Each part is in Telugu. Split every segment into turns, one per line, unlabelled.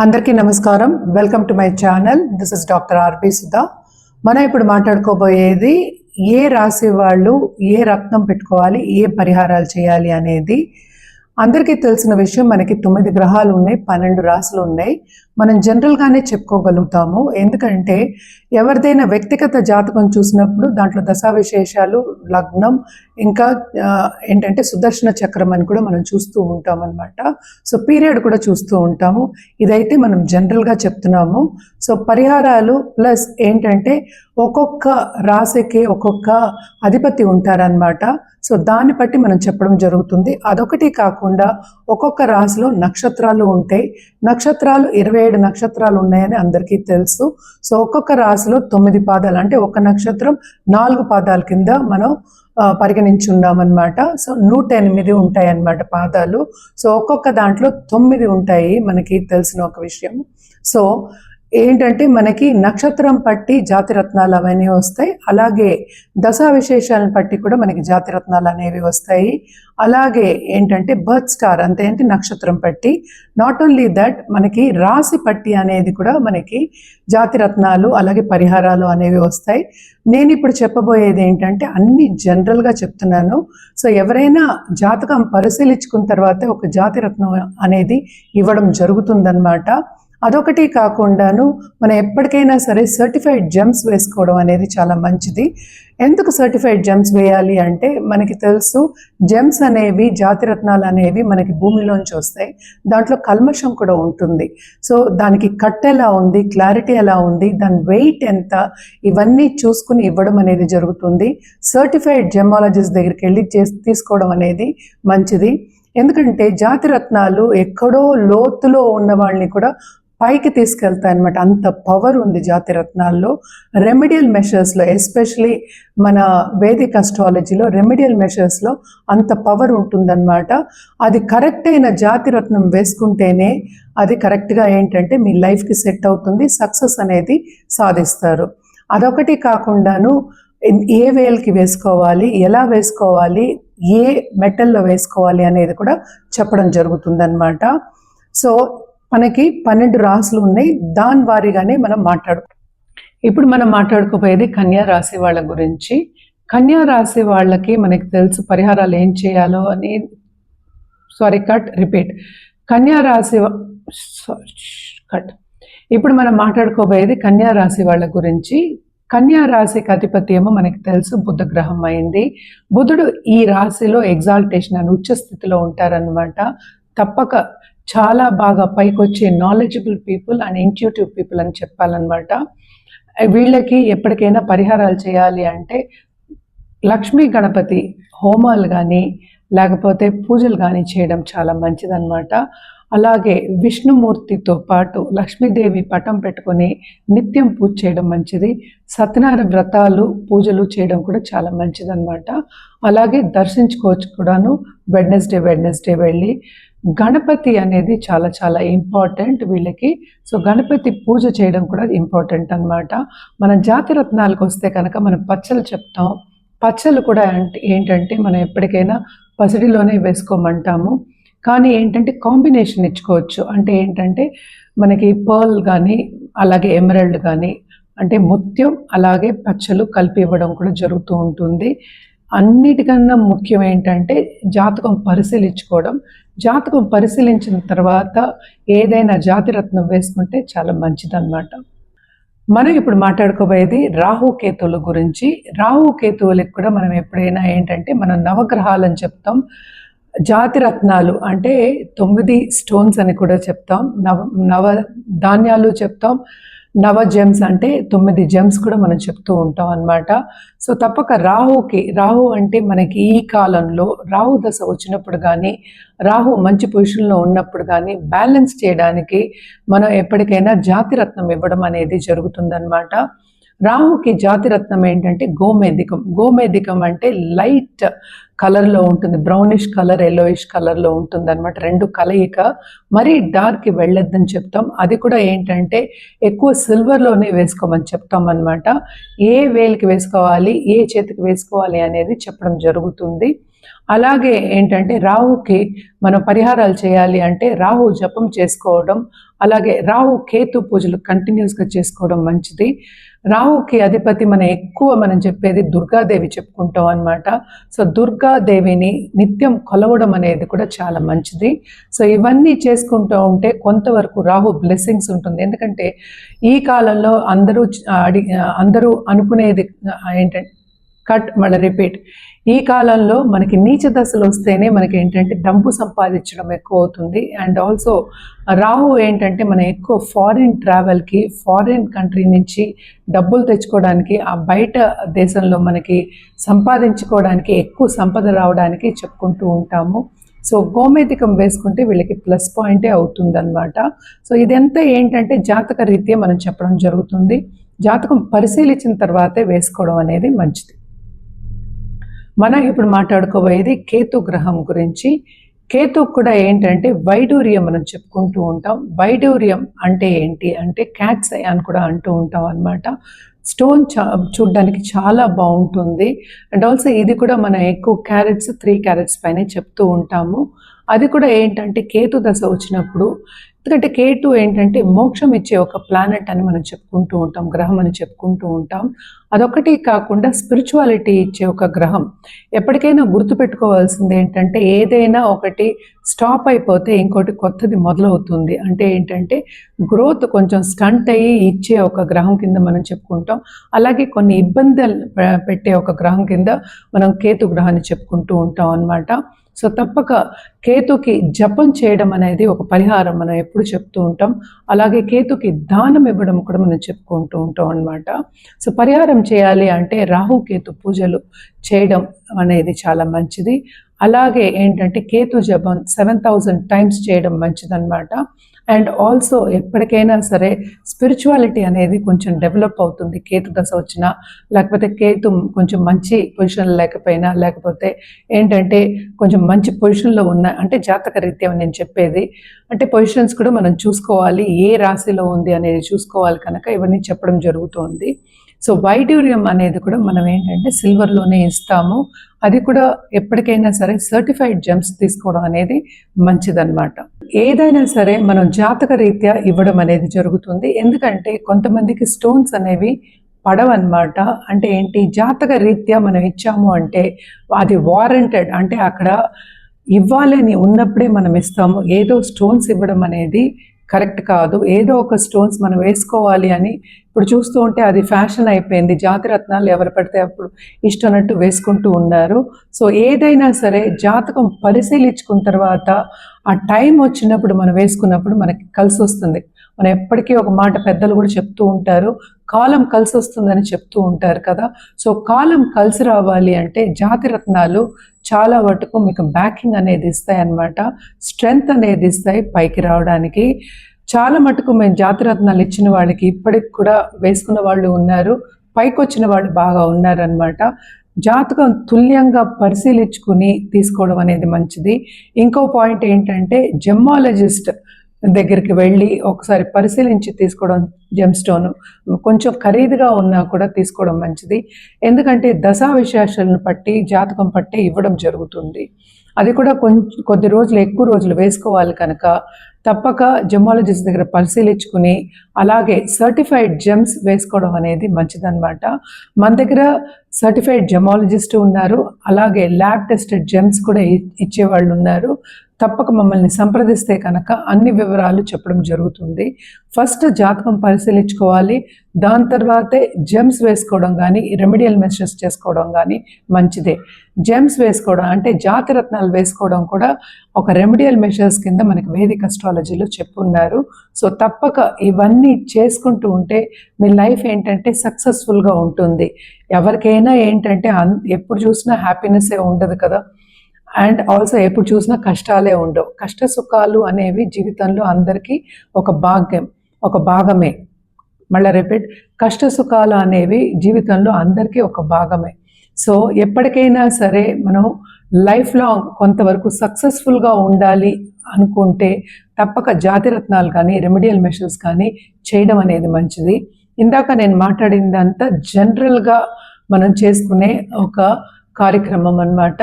అందరికీ నమస్కారం. Welcome to my channel. This is doctor R P Sudha. మనం ఇప్పుడు మాట్లాడుకోబోయేది ఏ రాశి వాళ్ళు ఏ రత్నం పెట్టుకోవాలి, ఏ పరిహారాలు చేయాలి అనేది. అందరికీ తెలిసిన విషయం, మనకి 9 గ్రహాలు ఉన్నాయి, 12 రాశులు ఉన్నాయి. మనం జనరల్గానే చెప్పుకోగలుగుతాము. ఎందుకంటే ఎవరిదైనా వ్యక్తిగత జాతకం చూసినప్పుడు దాంట్లో దశావిశేషాలు, లగ్నం, ఇంకా ఏంటంటే సుదర్శన చక్రం అని కూడా మనం చూస్తూ ఉంటాం అనమాట. సో పీరియడ్ కూడా చూస్తూ ఉంటాము. ఇదైతే మనం జనరల్గా చెప్తున్నాము. సో పరిహారాలు ప్లస్ ఏంటంటే ఒక్కొక్క రాశికి ఒక్కొక్క అధిపతి ఉంటారనమాట. సో దాన్ని బట్టి మనం చెప్పడం జరుగుతుంది. అదొకటి కాకుండా ఒక్కొక్క రాశిలో నక్షత్రాలు ఉంటాయి. నక్షత్రాలు 27 నక్షత్రాలు ఉన్నాయని అందరికీ తెలుసు. సో ఒక్కొక్క రాశిలో 9 పాదాలు, అంటే ఒక నక్షత్రం 4 పాదాల కింద మనం పరిగణించున్నామన్నమాట. సో 108 ఉంటాయి అన్నమాట పాదాలు. సో ఒక్కొక్క దాంట్లో 9 ఉంటాయి, మనకి తెలిసిన ఒక విషయం. సో ఏంటంటే మనకి నక్షత్రం పట్టి జాతిరత్నాలు అవన్నీ వస్తాయి. అలాగే దశా విశేషాలను పట్టి కూడా మనకి జాతిరత్నాలు అనేవి వస్తాయి. అలాగే ఏంటంటే బర్త్ స్టార్ అంతే, అంటే నక్షత్రం పట్టి. నాట్ ఓన్లీ దట్, మనకి రాశి పట్టి అనేది కూడా మనకి జాతిరత్నాలు అలాగే పరిహారాలు అనేవి వస్తాయి. నేను ఇప్పుడు చెప్పబోయేది ఏంటంటే అన్ని జనరల్గా చెప్తున్నాను. సో ఎవరైనా జాతకం పరిశీలించుకున్న తర్వాత ఒక జాతిరత్నం అనేది ఇవ్వడం జరుగుతుందన్నమాట. అదొకటి కాకుండాను మనం ఎప్పటికైనా సరే సర్టిఫైడ్ జెమ్స్ వేసుకోవడం అనేది చాలా మంచిది. ఎందుకు సర్టిఫైడ్ జెమ్స్ వేయాలి అంటే, మనకి తెలుసు జెమ్స్ అనేవి, జాతిరత్నాలు అనేవి మనకి భూమిలోంచి వస్తాయి. దాంట్లో కల్మషం కూడా ఉంటుంది. సో దానికి కట్ ఎలా ఉంది, క్లారిటీ ఎలా ఉంది, దాని వెయిట్ ఎంత, ఇవన్నీ చూసుకుని ఇవ్వడం అనేది జరుగుతుంది. సర్టిఫైడ్ జెమాలజిస్ట్ దగ్గరికి వెళ్ళి తీసుకోవడం అనేది మంచిది. ఎందుకంటే జాతిరత్నాలు ఎక్కడో లోతులో ఉన్న వాళ్ళని కూడా పైకి తీసుకెళ్తాయి అనమాట. అంత పవర్ ఉంది జాతిరత్నాల్లో. రెమెడియల్ మెషర్స్లో, ఎస్పెషలీ మన వేదిక్ అస్ట్రాలజీలో రెమెడియల్ మెషర్స్లో అంత పవర్ ఉంటుందన్నమాట. అది కరెక్ట్ అయిన జాతిరత్నం వేసుకుంటేనే అది కరెక్ట్గా ఏంటంటే మీ లైఫ్కి సెట్ అవుతుంది, సక్సెస్ అనేది సాధిస్తారు. అదొకటి కాకుండాను ఏ వేల్కి వేసుకోవాలి, ఎలా వేసుకోవాలి, ఏ మెటల్లో వేసుకోవాలి అనేది కూడా చెప్పడం జరుగుతుందన్నమాట. సో మనకి 12 రాశులు ఉన్నాయి, దాని వారీగానే మనం ఇప్పుడు మనం మాట్లాడుకోపోయేది కన్యా రాశి వాళ్ళ గురించి. కన్యా రాశి వాళ్ళకి మనకి తెలుసు పరిహారాలు ఏం చేయాలో అని. కన్యా రాశి ఇప్పుడు మనం మాట్లాడుకోబోయేది కన్యా రాశి వాళ్ళ గురించి. కన్యా రాశికి అధిపతి ఏమో మనకి తెలుసు బుధ గ్రహం అయింది. బుధుడు ఈ రాశిలో ఎగ్జాల్టేషన్ అని ఉచ్చ స్థితిలో ఉంటారనమాట. తప్పక చాలా బాగా పైకి వచ్చే knowledgeable people and intuitive people అని చెప్పాలన్నమాట. వీళ్ళకి ఎప్పటికైనా పరిహారాలు చేయాలి అంటే లక్ష్మీ గణపతి హోమాలు కానీ లేకపోతే పూజలు కానీ చేయడం చాలా మంచిదన్నమాట. అలాగే విష్ణుమూర్తితో పాటు లక్ష్మీదేవి పటం పెట్టుకొని నిత్యం పూజ చేయడం మంచిది. సత్యనారాయణ వ్రతాలు, పూజలు చేయడం కూడా చాలా మంచిదన్నమాట. అలాగే దర్శించుకోవచ్చు కూడాను వెడ్నెస్డే వెళ్ళి. గణపతి అనేది చాలా చాలా ఇంపార్టెంట్ వీళ్ళకి. సో గణపతి పూజ చేయడం కూడా ఇంపార్టెంట్ అన్నమాట. మనం జాతిరత్నాలకు వస్తే కనుక మనం పచ్చలు చెప్తాం. పచ్చలు కూడా ఏంటంటే మనం ఎప్పటికైనా పసిడిలోనే వేసుకోమంటాము. కానీ ఏంటంటే కాంబినేషన్ ఇచ్చుకోవచ్చు. అంటే ఏంటంటే మనకి పర్ల్ కానీ అలాగే ఎమరల్డ్ కానీ, అంటే ముత్యం అలాగే పచ్చలు కలిపి ఇవ్వడం కూడా జరుగుతూ ఉంటుంది. అన్నిటికన్నా ముఖ్యం ఏంటంటే జాతకం పరిశీలించుకోవడం. జాతకం పరిశీలించిన తర్వాత ఏదైనా జాతిరత్నం వేసుకుంటే చాలా మంచిదన్నమాట. మనం ఇప్పుడు మాట్లాడుకోబోయేది రాహుకేతువుల గురించి. రాహుకేతువులకు కూడా మనం ఎప్పుడైనా ఏంటంటే మనం నవగ్రహాలని చెప్తాం, జాతిరత్నాలు అంటే 9 స్టోన్స్ అని కూడా చెప్తాం, నవ ధాన్యాలు చెప్తాం, నవ జెమ్స్ అంటే 9 జెమ్స్ కూడా మనం చెప్తూ ఉంటాం అన్నమాట. సో తప్పక రాహు అంటే మనకి ఈ కాలంలో రాహు దశ వచ్చినప్పుడు కానీ, రాహు మంచి పొజిషన్లో ఉన్నప్పుడు కానీ బ్యాలెన్స్ చేయడానికి మనం ఎప్పటికైనా జాతిరత్నం ఇవ్వడం అనేది జరుగుతుందన్నమాట. రాహుకి జాతిరత్నం ఏంటంటే గోమేధికం అంటే లైట్ కలర్లో ఉంటుంది, బ్రౌనిష్ కలర్, ఎల్లోయిష్ కలర్లో ఉంటుంది అనమాట. 2 కలయిక. మరీ డార్క్కి వెళ్ళొద్దని చెప్తాం. అది కూడా ఏంటంటే ఎక్కువ సిల్వర్లోనే వేసుకోమని చెప్తాం అనమాట. ఏ వేలికి వేసుకోవాలి, ఏ చేతికి వేసుకోవాలి అనేది చెప్పడం జరుగుతుంది. అలాగే ఏంటంటే రాహుకి మనం పరిహారాలు చేయాలి అంటే రాహు జపం చేసుకోవడం, అలాగే రాహు కేతు పూజలు కంటిన్యూస్గా చేసుకోవడం మంచిది. రాహుకి అధిపతి మనం చెప్పేది దుర్గాదేవి చెప్పుకుంటాం అనమాట. సో దుర్గాదేవిని నిత్యం కొలవడం అనేది కూడా చాలా మంచిది. సో ఇవన్నీ చేసుకుంటూ ఉంటే కొంతవరకు రాహు బ్లెస్సింగ్స్ ఉంటుంది. ఎందుకంటే ఈ కాలంలో అందరూ అనుకునేది ఏంటంటే మళ్ళీ రిపీట్, ఈ కాలంలో మనకి నీచ దశలు వస్తేనే మనకి ఏంటంటే డబ్బు సంపాదించడం ఎక్కువ అవుతుంది. అండ్ ఆల్సో రాహు ఏంటంటే మనం ఎక్కువ ఫారిన్ ట్రావెల్కి, ఫారిన్ కంట్రీ నుంచి డబ్బులు తెచ్చుకోవడానికి, ఆ బయట దేశంలో మనకి సంపాదించుకోవడానికి, ఎక్కువ సంపద రావడానికి చెప్పుకుంటూ ఉంటాము. సో గోమేధికం వేసుకుంటే వీళ్ళకి ప్లస్ పాయింటే అవుతుందన్నమాట. సో ఇదంతా ఏంటంటే జాతక రీత్యా మనం చెప్పడం జరుగుతుంది. జాతకం పరిశీలించిన తర్వాతే వేసుకోవడం అనేది మంచిది. మనం ఇప్పుడు మాట్లాడుకోబోయేది కేతు గ్రహం గురించి. కేతు కూడా ఏంటంటే వైడూర్యం మనం చెప్పుకుంటూ ఉంటాం. వైడూర్యం అంటే ఏంటి అంటే క్యాట్స్ ఐ అని కూడా అంటూ ఉంటాం అనమాట. స్టోన్ చూడడానికి చాలా బాగుంటుంది. అండ్ ఆల్సో ఇది కూడా మనం ఎక్కువ క్యారెట్స్ 3 క్యారెట్స్ పైన చెప్తూ ఉంటాము. అది కూడా ఏంటంటే కేతు దశ వచ్చినప్పుడు, ఎందుకంటే కేతు ఏంటంటే మోక్షం ఇచ్చే ఒక ప్లానెట్ అని మనం చెప్పుకుంటూ ఉంటాం, గ్రహం అని చెప్పుకుంటూ ఉంటాం. అదొకటి కాకుండా స్పిరిచువాలిటీ ఇచ్చే ఒక గ్రహం. ఎప్పటికైనా గుర్తుపెట్టుకోవాల్సింది ఏంటంటే ఏదైనా ఒకటి స్టాప్ అయిపోతే ఇంకోటి కొత్తది మొదలవుతుంది. అంటే ఏంటంటే గ్రోత్ కొంచెం స్టంట్ అయ్యి ఇచ్చే ఒక గ్రహం కింద మనం చెప్పుకుంటాం. అలాగే కొన్ని ఇబ్బందులు పెట్టే ఒక గ్రహం కింద మనం కేతు గ్రహాన్ని చెప్పుకుంటూ ఉంటాం అన్నమాట. సో తప్పక కేతుకి జపం చేయడం అనేది ఒక పరిహారం మనం ఎప్పుడు చెప్తూ ఉంటాం. అలాగే కేతుకి దానం ఇవ్వడం కూడా మనం చెప్పుకుంటూ ఉంటాం అన్నమాట. సో పరిహారం చేయాలి అంటే రాహు కేతు పూజలు చేయడం అనేది చాలా మంచిది. అలాగే ఏంటంటే కేతు జపం 7000 టైమ్స్ చేయడం మంచిదన్నమాట. అండ్ ఆల్సో ఎప్పటికైనా సరే స్పిరిచువాలిటీ అనేది కొంచెం డెవలప్ అవుతుంది. కేతు దశ వచ్చినా, లేకపోతే కేతు కొంచెం మంచి పొజిషన్ లేకపోయినా, లేకపోతే ఏంటంటే కొంచెం మంచి పొజిషన్లో ఉన్న, అంటే జాతక రీత్యా నేను చెప్పేది అంటే పొజిషన్స్ కూడా మనం చూసుకోవాలి, ఏ రాశిలో ఉంది అనేది చూసుకోవాలి కనుక ఇవన్నీ చెప్పడం జరుగుతుంది. సో వైడూర్యం అనేది కూడా మనం ఏంటంటే సిల్వర్లోనే ఇస్తాము. అది కూడా ఎప్పటికైనా సరే సర్టిఫైడ్ జెమ్స్ తీసుకోవడం అనేది మంచిదన్నమాట. ఏదైనా సరే మనం జాతక రీత్యా ఇవ్వడం అనేది జరుగుతుంది. ఎందుకంటే కొంతమందికి స్టోన్స్ అనేవి పడవన్నమాట. అంటే ఏంటి, జాతక రీత్యా మనం ఇచ్చాము అంటే అది వారంటెడ్, అంటే అక్కడ ఇవ్వాలని ఉన్నప్పుడే మనం ఇస్తాము. ఏదో స్టోన్స్ ఇవ్వడం అనేది కరెక్ట్ కాదు. ఏదో ఒక స్టోన్స్ మనం వేసుకోవాలి అని ఇప్పుడు చూస్తూ ఉంటే అది ఫ్యాషన్ అయిపోయింది. జాతిరత్నాలు ఎవరు పడితే అప్పుడు ఇష్టన్నట్టు వేసుకుంటూ ఉన్నారు. సో ఏదైనా సరే జాతకం పరిశీలించుకున్న తర్వాత ఆ టైం వచ్చినప్పుడు మనం వేసుకున్నప్పుడు మనకి కలిసి వస్తుంది. మనం ఎప్పటికీ ఒక మాట పెద్దలు కూడా చెప్తూ ఉంటారు, కాలం కలిసి వస్తుందని చెప్తూ ఉంటారు కదా. సో కాలం కలిసి రావాలి అంటే జాతిరత్నాలు చాలా మటుకు మీకు బ్యాకింగ్ అనేది ఇస్తాయి అన్నమాట, స్ట్రెంగ్త్ అనేది ఇస్తాయి పైకి రావడానికి. చాలా మటుకు మేము జాతిరత్నాలు ఇచ్చిన వాళ్ళకి ఇప్పటికి కూడా వేసుకున్న వాళ్ళు ఉన్నారు, పైకి వచ్చిన వాళ్ళు బాగా ఉన్నారనమాట. జాతకం తుల్యంగా పరిశీలించుకుని తీసుకోవడం అనేది మంచిది. ఇంకో పాయింట్ ఏంటంటే జెమ్మాలజిస్ట్ దగ్గరికి వెళ్ళి ఒకసారి పరిశీలించి తీసుకోవడం, జెమ్ స్టోన్ కొంచెం ఖరీదుగా ఉన్నా కూడా తీసుకోవడం మంచిది. ఎందుకంటే దశా విశేషాలను బట్టి జాతకం పట్టి ఇవ్వడం జరుగుతుంది. అది కూడా కొద్ది రోజులు ఎక్కువ రోజులు వేసుకోవాలి కనుక తప్పక జెమాలజిస్ట్ దగ్గర పరిశీలించుకుని అలాగే సర్టిఫైడ్ జెమ్స్ వేసుకోవడం అనేది మంచిదన్నమాట. మన దగ్గర సర్టిఫైడ్ జెమాలజిస్ట్ ఉన్నారు, అలాగే ల్యాబ్ టెస్టెడ్ జెమ్స్ కూడా ఇచ్చేవాళ్ళు ఉన్నారు. తప్పక మమ్మల్ని సంప్రదిస్తే కనుక అన్ని వివరాలు చెప్పడం జరుగుతుంది. ఫస్ట్ జాతకం పరిశీలించుకోవాలి, దాని తర్వాతే జెమ్స్ వేసుకోవడం కానీ రెమెడియల్ మెషర్స్ చేసుకోవడం కానీ మంచిదే. జెమ్స్ వేసుకోవడం అంటే జాతిరత్నాలు వేసుకోవడం కూడా ఒక రెమెడియల్ మెషర్స్ కింద మనకి వేదిక అస్ట్రాలజీలో చెప్పున్నారు. సో తప్పక ఇవన్నీ చేసుకుంటూ ఉంటే మీ లైఫ్ ఏంటంటే సక్సెస్ఫుల్గా ఉంటుంది. ఎవరికైనా ఏంటంటే ఎప్పుడు చూసినా హ్యాపీనెస్సే ఉండదు కదా, అండ్ ఆల్సో ఎప్పుడు చూసినా కష్టాలే ఉండవు. కష్ట సుఖాలు అనేవి జీవితంలో అందరికీ ఒక భాగమే. మళ్ళీ రిపీట్, కష్ట సుఖాలు అనేవి జీవితంలో అందరికీ ఒక భాగమే. సో ఎప్పటికైనా సరే మనం లైఫ్ లాంగ్ కొంతవరకు సక్సెస్ఫుల్గా ఉండాలి అనుకుంటే తప్పక జాతిరత్నాలు కానీ రెమెడియల్ మెషర్స్ కానీ చేయడం అనేది మంచిది. ఇందాక నేను మాట్లాడిందంతా జనరల్గా మనం చేసుకునే ఒక కార్యక్రమం అన్నమాట.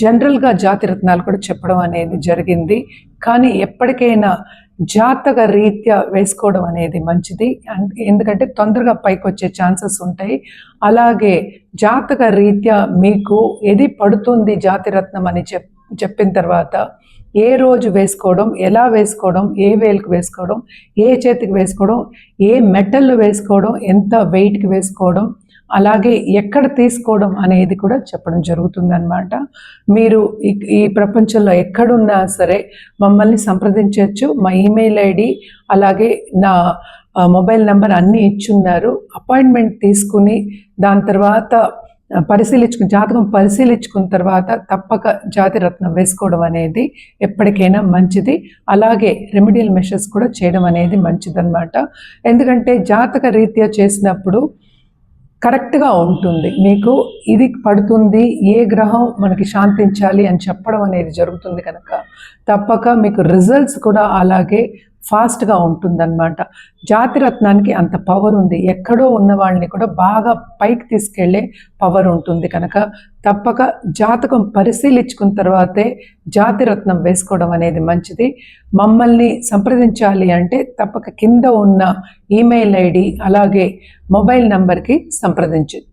జనరల్గా జాతి రత్నాలు కూడా చెప్పడం అనేది జరిగింది, కానీ ఎప్పటికైనా జాతక రీత్యా వేసుకోవడం అనేది మంచిది. ఎందుకంటే తొందరగా పైకి వచ్చే ఛాన్సెస్ ఉంటాయి. అలాగే జాతక రీత్యా మీకు ఏది పడుతుంది జాతి రత్నం అని చెప్పిన తర్వాత ఏ రోజు వేసుకోవడం, ఎలా వేసుకోవడం, ఏ వేలుకు వేసుకోవడం, ఏ చేతికి వేసుకోవడం, ఏ మెటల్ వేసుకోవడం, ఎంత వెయిట్కి వేసుకోవడం, అలాగే ఎక్కడ తీసుకోవడం అనేది కూడా చెప్పడం జరుగుతుందన్నమాట. మీరు ఈ ప్రపంచంలో ఎక్కడున్నా సరే మమ్మల్ని సంప్రదించవచ్చు. మా ఈమెయిల్ ఐడి అలాగే నా మొబైల్ నెంబర్ అన్నీ ఇచ్చున్నారు. అపాయింట్మెంట్ తీసుకుని దాని తర్వాత జాతకం పరిశీలించుకున్న తర్వాత తప్పక జాతి రత్నం వేసుకోవడం అనేది ఎప్పటికైనా మంచిది. అలాగే రెమెడియల్ మెషర్స్ కూడా చేయడం అనేది మంచిదన్నమాట. ఎందుకంటే జాతక రీత్యా చేసినప్పుడు కరెక్ట్గా ఉంటుంది. మీకు ఇది పడుతుంది, ఏ గ్రహం మనకి శాంతించాలి అని చెప్పడం అనేది జరుగుతుంది కనుక తప్పక మీకు రిజల్ట్స్ కూడా అలాగే ఫాస్ట్గా ఉంటుందన్నమాట. జాతి రత్నానికి అంత పవర్ ఉంది. ఎక్కడో ఉన్న వాళ్ళని కూడా బాగా పైకి తీసుకెళ్లే పవర్ ఉంటుంది కనుక తప్పక జాతకం పరిశీలించుకున్న తర్వాతే జాతి రత్నం వేసుకోవడం అనేది మంచిది. మమ్మల్ని సంప్రదించాలి అంటే తప్పక కింద ఉన్న ఈమెయిల్ ఐడి అలాగే మొబైల్ నంబర్కి సంప్రదించవచ్చు.